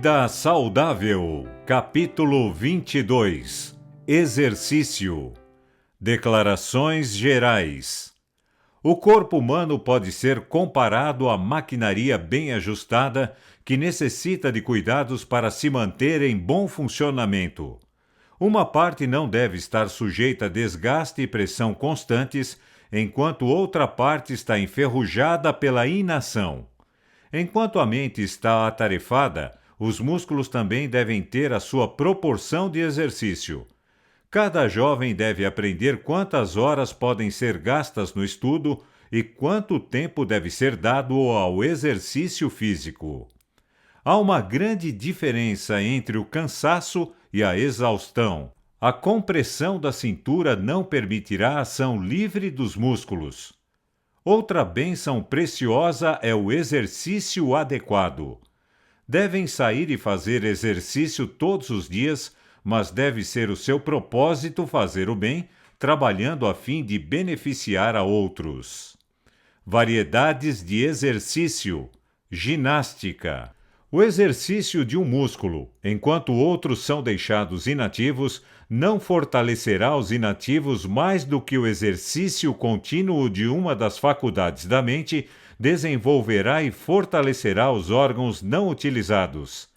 Vida Saudável, capítulo 22. Exercício. Declarações gerais. O corpo humano pode ser comparado à maquinaria bem ajustada que necessita de cuidados para se manter em bom funcionamento. Uma parte não deve estar sujeita a desgaste e pressão constantes, enquanto outra parte está enferrujada pela inação. Enquanto a mente está atarefada, os músculos também devem ter a sua proporção de exercício. Cada jovem deve aprender quantas horas podem ser gastas no estudo e quanto tempo deve ser dado ao exercício físico. Há uma grande diferença entre o cansaço e a exaustão. A compressão da cintura não permitirá a ação livre dos músculos. Outra bênção preciosa é o exercício adequado. Devem sair e fazer exercício todos os dias, mas deve ser o seu propósito fazer o bem, trabalhando a fim de beneficiar a outros. Variedades de exercício. Ginástica. O exercício de um músculo, enquanto outros são deixados inativos, não fortalecerá os inativos mais do que o exercício contínuo de uma das faculdades da mente desenvolverá e fortalecerá os órgãos não utilizados.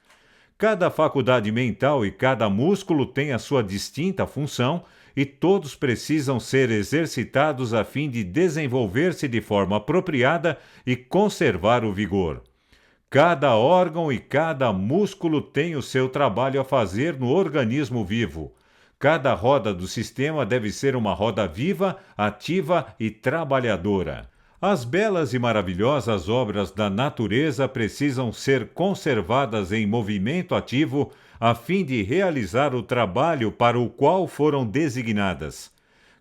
Cada faculdade mental e cada músculo tem a sua distinta função e todos precisam ser exercitados a fim de desenvolver-se de forma apropriada e conservar o vigor. Cada órgão e cada músculo tem o seu trabalho a fazer no organismo vivo. Cada roda do sistema deve ser uma roda viva, ativa e trabalhadora. As belas e maravilhosas obras da natureza precisam ser conservadas em movimento ativo a fim de realizar o trabalho para o qual foram designadas.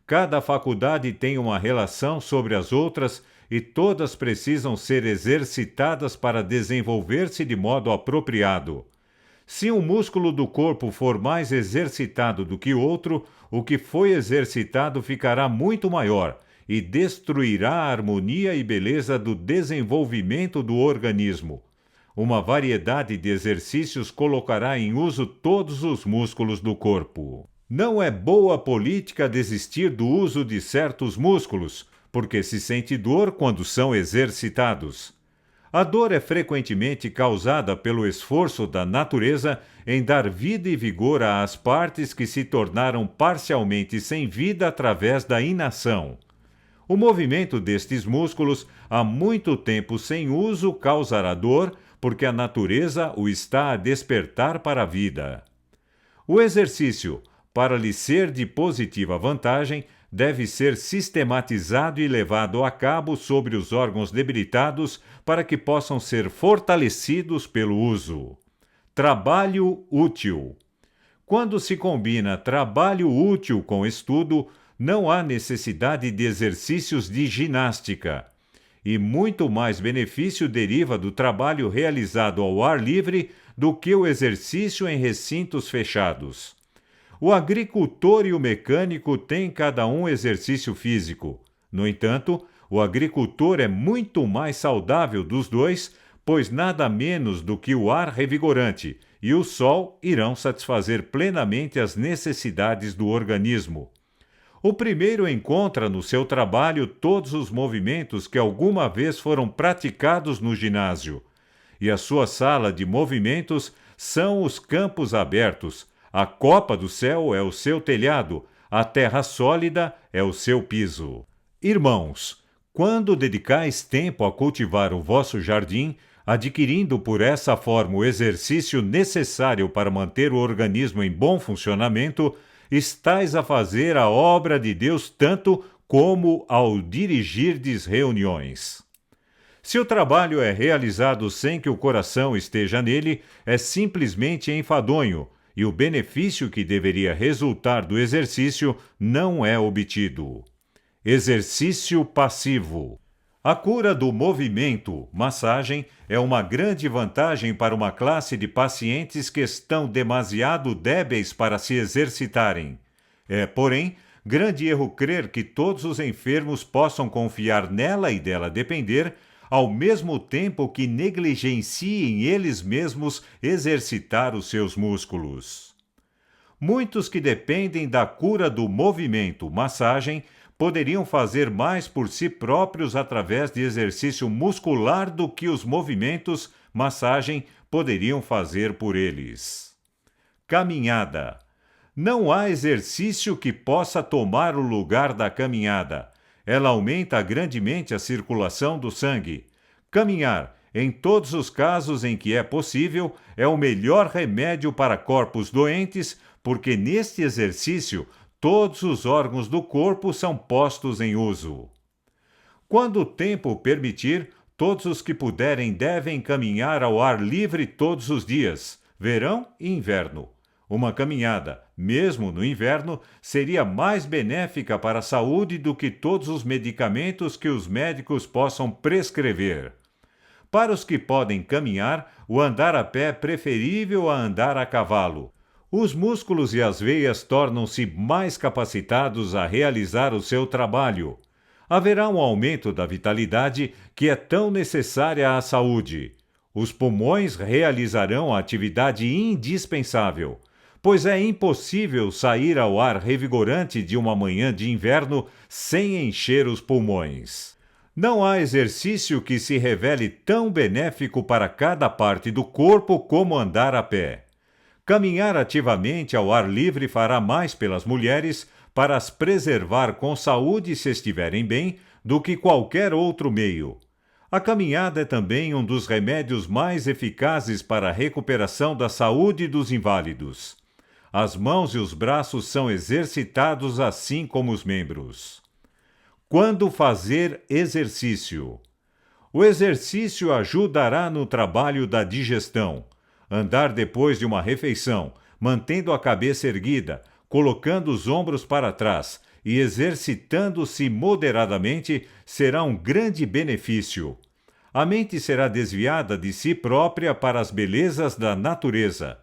Cada faculdade tem uma relação sobre as outras e todas precisam ser exercitadas para desenvolver-se de modo apropriado. Se um músculo do corpo for mais exercitado do que outro, o que foi exercitado ficará muito maior e destruirá a harmonia e beleza do desenvolvimento do organismo. Uma variedade de exercícios colocará em uso todos os músculos do corpo. Não é boa política desistir do uso de certos músculos, porque se sente dor quando são exercitados. A dor é frequentemente causada pelo esforço da natureza em dar vida e vigor às partes que se tornaram parcialmente sem vida através da inação. O movimento destes músculos, há muito tempo sem uso, causará dor, porque a natureza o está a despertar para a vida. O exercício, para lhe ser de positiva vantagem, deve ser sistematizado e levado a cabo sobre os órgãos debilitados para que possam ser fortalecidos pelo uso. Trabalho útil. Quando se combina trabalho útil com estudo, não há necessidade de exercícios de ginástica. E muito mais benefício deriva do trabalho realizado ao ar livre do que o exercício em recintos fechados. O agricultor e o mecânico têm cada um exercício físico. No entanto, o agricultor é muito mais saudável dos dois, pois nada menos do que o ar revigorante e o sol irão satisfazer plenamente as necessidades do organismo. O primeiro encontra no seu trabalho todos os movimentos que alguma vez foram praticados no ginásio, e a sua sala de movimentos são os campos abertos. A copa do céu é o seu telhado, a terra sólida é o seu piso. Irmãos, quando dedicais tempo a cultivar o vosso jardim, adquirindo por essa forma o exercício necessário para manter o organismo em bom funcionamento, estais a fazer a obra de Deus tanto como ao dirigirdes reuniões. Se o trabalho é realizado sem que o coração esteja nele, é simplesmente enfadonho, e o benefício que deveria resultar do exercício não é obtido. Exercício passivo. A cura do movimento, massagem, é uma grande vantagem para uma classe de pacientes que estão demasiado débeis para se exercitarem. É, porém, grande erro crer que todos os enfermos possam confiar nela e dela depender, ao mesmo tempo que negligenciem eles mesmos exercitar os seus músculos. Muitos que dependem da cura do movimento, massagem, poderiam fazer mais por si próprios através de exercício muscular do que os movimentos, massagem, poderiam fazer por eles. Caminhada. Não há exercício que possa tomar o lugar da caminhada. Ela aumenta grandemente a circulação do sangue. Caminhar, em todos os casos em que é possível, é o melhor remédio para corpos doentes, porque neste exercício todos os órgãos do corpo são postos em uso. Quando o tempo permitir, todos os que puderem devem caminhar ao ar livre todos os dias, verão e inverno. Uma caminhada, mesmo no inverno, seria mais benéfica para a saúde do que todos os medicamentos que os médicos possam prescrever. Para os que podem caminhar, o andar a pé é preferível a andar a cavalo. Os músculos e as veias tornam-se mais capacitados a realizar o seu trabalho. Haverá um aumento da vitalidade que é tão necessária à saúde. Os pulmões realizarão a atividade indispensável, pois é impossível sair ao ar revigorante de uma manhã de inverno sem encher os pulmões. Não há exercício que se revele tão benéfico para cada parte do corpo como andar a pé. Caminhar ativamente ao ar livre fará mais pelas mulheres para as preservar com saúde se estiverem bem do que qualquer outro meio. A caminhada é também um dos remédios mais eficazes para a recuperação da saúde dos inválidos. As mãos e os braços são exercitados assim como os membros. Quando fazer exercício? O exercício ajudará no trabalho da digestão. Andar depois de uma refeição, mantendo a cabeça erguida, colocando os ombros para trás e exercitando-se moderadamente será um grande benefício. A mente será desviada de si própria para as belezas da natureza.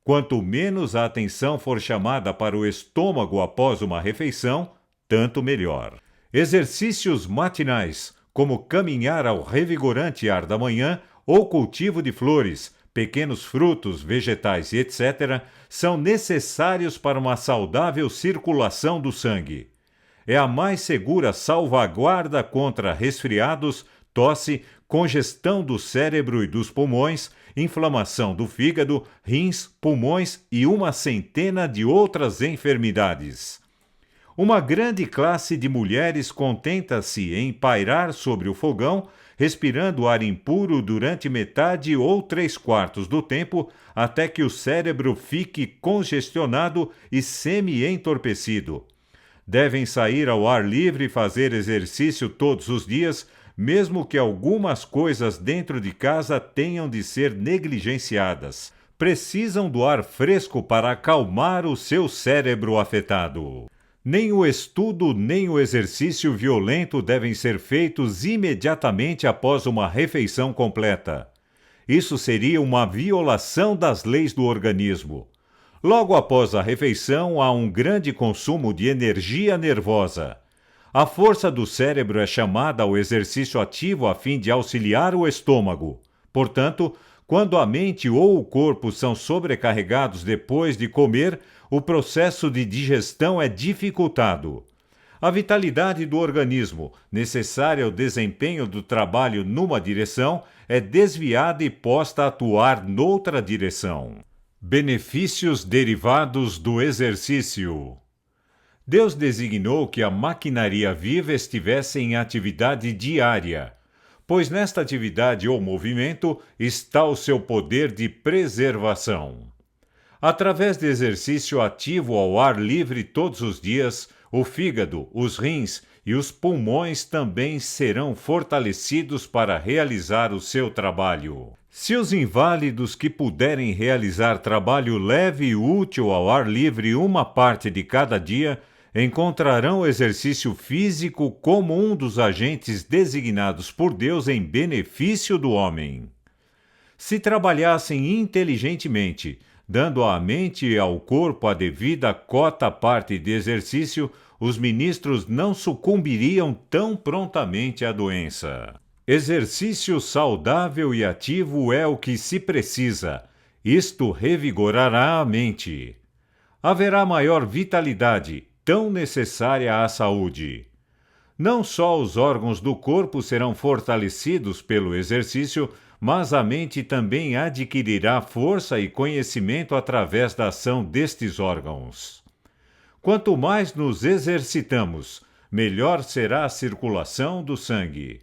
Quanto menos a atenção for chamada para o estômago após uma refeição, tanto melhor. Exercícios matinais, como caminhar ao revigorante ar da manhã ou cultivo de flores, pequenos frutos, vegetais e etc., são necessários para uma saudável circulação do sangue. É a mais segura salvaguarda contra resfriados, tosse, congestão do cérebro e dos pulmões, inflamação do fígado, rins, pulmões e uma centena de outras enfermidades. Uma grande classe de mulheres contenta-se em pairar sobre o fogão, respirando ar impuro durante metade ou 3/4 do tempo, até que o cérebro fique congestionado e semi-entorpecido. Devem sair ao ar livre e fazer exercício todos os dias, mesmo que algumas coisas dentro de casa tenham de ser negligenciadas. Precisam do ar fresco para acalmar o seu cérebro afetado. Nem o estudo nem o exercício violento devem ser feitos imediatamente após uma refeição completa. Isso seria uma violação das leis do organismo. Logo após a refeição, há um grande consumo de energia nervosa. A força do cérebro é chamada ao exercício ativo a fim de auxiliar o estômago. Portanto, quando a mente ou o corpo são sobrecarregados depois de comer, o processo de digestão é dificultado. A vitalidade do organismo, necessária ao desempenho do trabalho numa direção, é desviada e posta a atuar noutra direção. Benefícios derivados do exercício. Deus designou que a maquinaria viva estivesse em atividade diária, pois nesta atividade ou movimento está o seu poder de preservação. Através de exercício ativo ao ar livre todos os dias, o fígado, os rins e os pulmões também serão fortalecidos para realizar o seu trabalho. Se os inválidos que puderem realizar trabalho leve e útil ao ar livre uma parte de cada dia, encontrarão o exercício físico como um dos agentes designados por Deus em benefício do homem. Se trabalhassem inteligentemente, dando à mente e ao corpo a devida cota-parte de exercício, os ministros não sucumbiriam tão prontamente à doença. Exercício saudável e ativo é o que se precisa. Isto revigorará a mente. Haverá maior vitalidade, tão necessária à saúde. Não só os órgãos do corpo serão fortalecidos pelo exercício, mas a mente também adquirirá força e conhecimento através da ação destes órgãos. Quanto mais nos exercitamos, melhor será a circulação do sangue.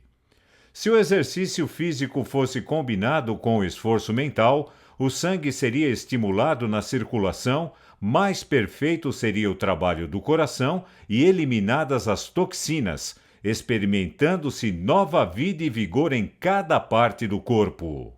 Se o exercício físico fosse combinado com o esforço mental, o sangue seria estimulado na circulação, mais perfeito seria o trabalho do coração e eliminadas as toxinas, experimentando-se nova vida e vigor em cada parte do corpo.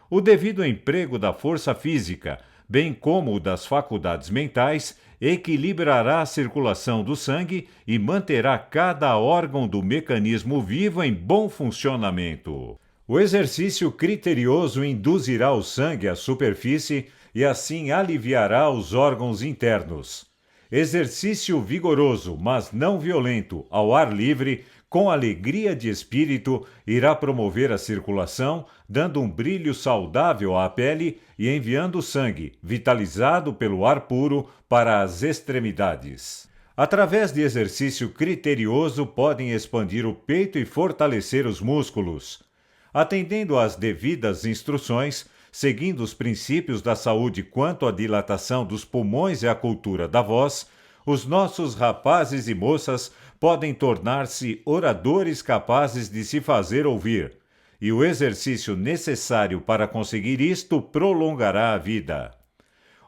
O devido emprego da força física, bem como o das faculdades mentais, equilibrará a circulação do sangue e manterá cada órgão do mecanismo vivo em bom funcionamento. O exercício criterioso induzirá o sangue à superfície e assim aliviará os órgãos internos. Exercício vigoroso, mas não violento, ao ar livre, com alegria de espírito, irá promover a circulação, dando um brilho saudável à pele e enviando sangue, vitalizado pelo ar puro, para as extremidades. Através de exercício criterioso, podem expandir o peito e fortalecer os músculos. Atendendo às devidas instruções, seguindo os princípios da saúde quanto à dilatação dos pulmões e à cultura da voz, os nossos rapazes e moças podem tornar-se oradores capazes de se fazer ouvir, e o exercício necessário para conseguir isto prolongará a vida.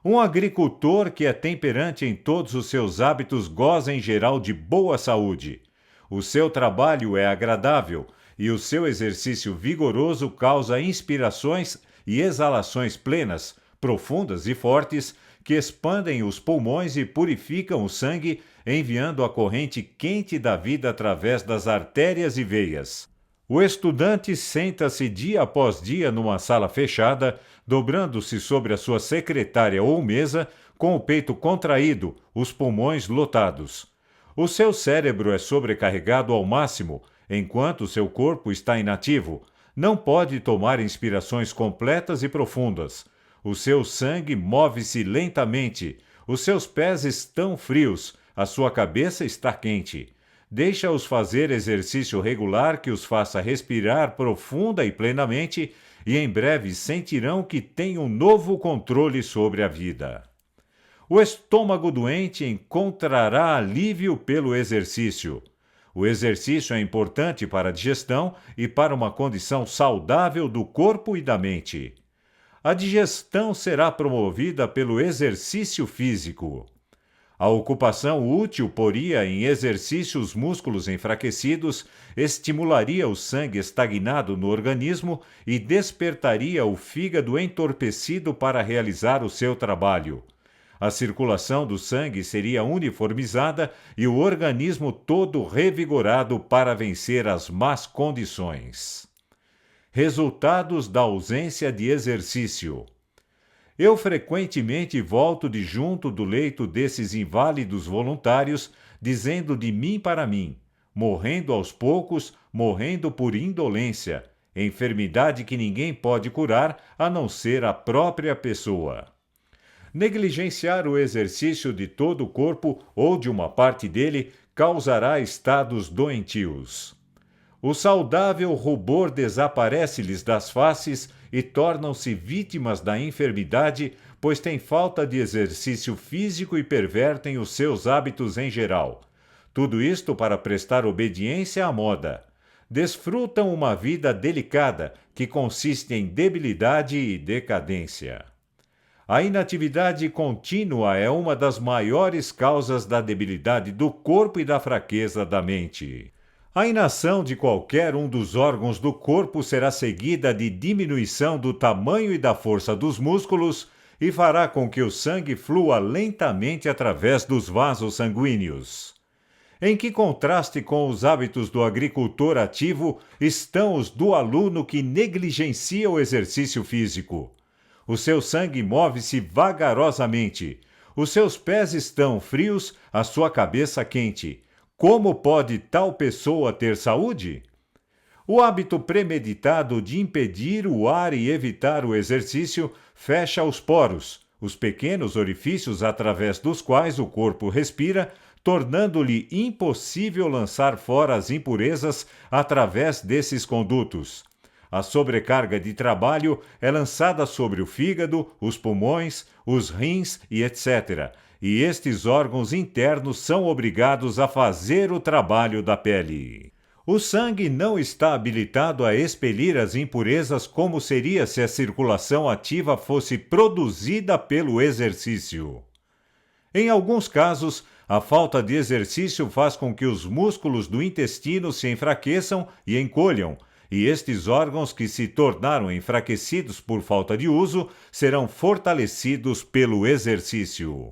Um agricultor que é temperante em todos os seus hábitos goza em geral de boa saúde. O seu trabalho é agradável e o seu exercício vigoroso causa inspirações e exalações plenas, profundas e fortes, que expandem os pulmões e purificam o sangue, enviando a corrente quente da vida através das artérias e veias. O estudante senta-se dia após dia numa sala fechada, dobrando-se sobre a sua secretária ou mesa, com o peito contraído, os pulmões lotados. O seu cérebro é sobrecarregado ao máximo, enquanto seu corpo está inativo. Não pode tomar inspirações completas e profundas. O seu sangue move-se lentamente, os seus pés estão frios, a sua cabeça está quente. Deixa-os fazer exercício regular que os faça respirar profunda e plenamente, e em breve sentirão que têm um novo controle sobre a vida. O estômago doente encontrará alívio pelo exercício. O exercício é importante para a digestão e para uma condição saudável do corpo e da mente. A digestão será promovida pelo exercício físico. A ocupação útil poria em exercício os músculos enfraquecidos, estimularia o sangue estagnado no organismo e despertaria o fígado entorpecido para realizar o seu trabalho. A circulação do sangue seria uniformizada e o organismo todo revigorado para vencer as más condições. Resultados da ausência de exercício. Eu frequentemente volto de junto do leito desses inválidos voluntários, dizendo de mim para mim, morrendo aos poucos, morrendo por indolência, enfermidade que ninguém pode curar a não ser a própria pessoa. Negligenciar o exercício de todo o corpo ou de uma parte dele causará estados doentios. O saudável rubor desaparece-lhes das faces e tornam-se vítimas da enfermidade, pois têm falta de exercício físico e pervertem os seus hábitos em geral. Tudo isto para prestar obediência à moda. Desfrutam uma vida delicada, que consiste em debilidade e decadência. A inatividade contínua é uma das maiores causas da debilidade do corpo e da fraqueza da mente. A inação de qualquer um dos órgãos do corpo será seguida de diminuição do tamanho e da força dos músculos e fará com que o sangue flua lentamente através dos vasos sanguíneos. Em que contraste com os hábitos do agricultor ativo estão os do aluno que negligencia o exercício físico. O seu sangue move-se vagarosamente, os seus pés estão frios, a sua cabeça quente. Como pode tal pessoa ter saúde? O hábito premeditado de impedir o ar e evitar o exercício fecha os poros, os pequenos orifícios através dos quais o corpo respira, tornando-lhe impossível lançar fora as impurezas através desses condutos. A sobrecarga de trabalho é lançada sobre o fígado, os pulmões, os rins e etc. E estes órgãos internos são obrigados a fazer o trabalho da pele. O sangue não está habilitado a expelir as impurezas como seria se a circulação ativa fosse produzida pelo exercício. Em alguns casos, a falta de exercício faz com que os músculos do intestino se enfraqueçam e encolham, e estes órgãos que se tornaram enfraquecidos por falta de uso serão fortalecidos pelo exercício.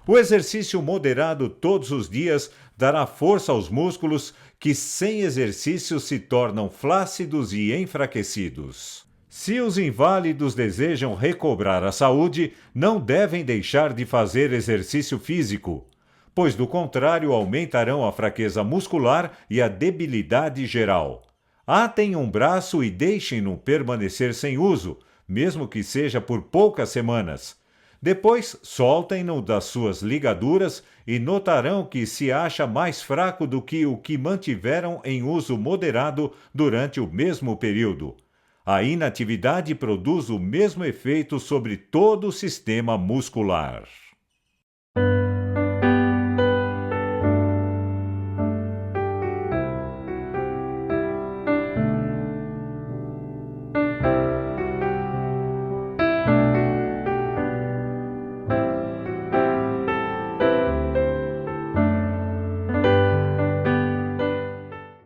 O exercício moderado todos os dias dará força aos músculos que, sem exercício, se tornam flácidos e enfraquecidos. Se os inválidos desejam recobrar a saúde, não devem deixar de fazer exercício físico, pois, do contrário, aumentarão a fraqueza muscular e a debilidade geral. Atem um braço e deixem-no permanecer sem uso, mesmo que seja por poucas semanas. Depois, soltem-no das suas ligaduras e notarão que se acha mais fraco do que o que mantiveram em uso moderado durante o mesmo período. A inatividade produz o mesmo efeito sobre todo o sistema muscular.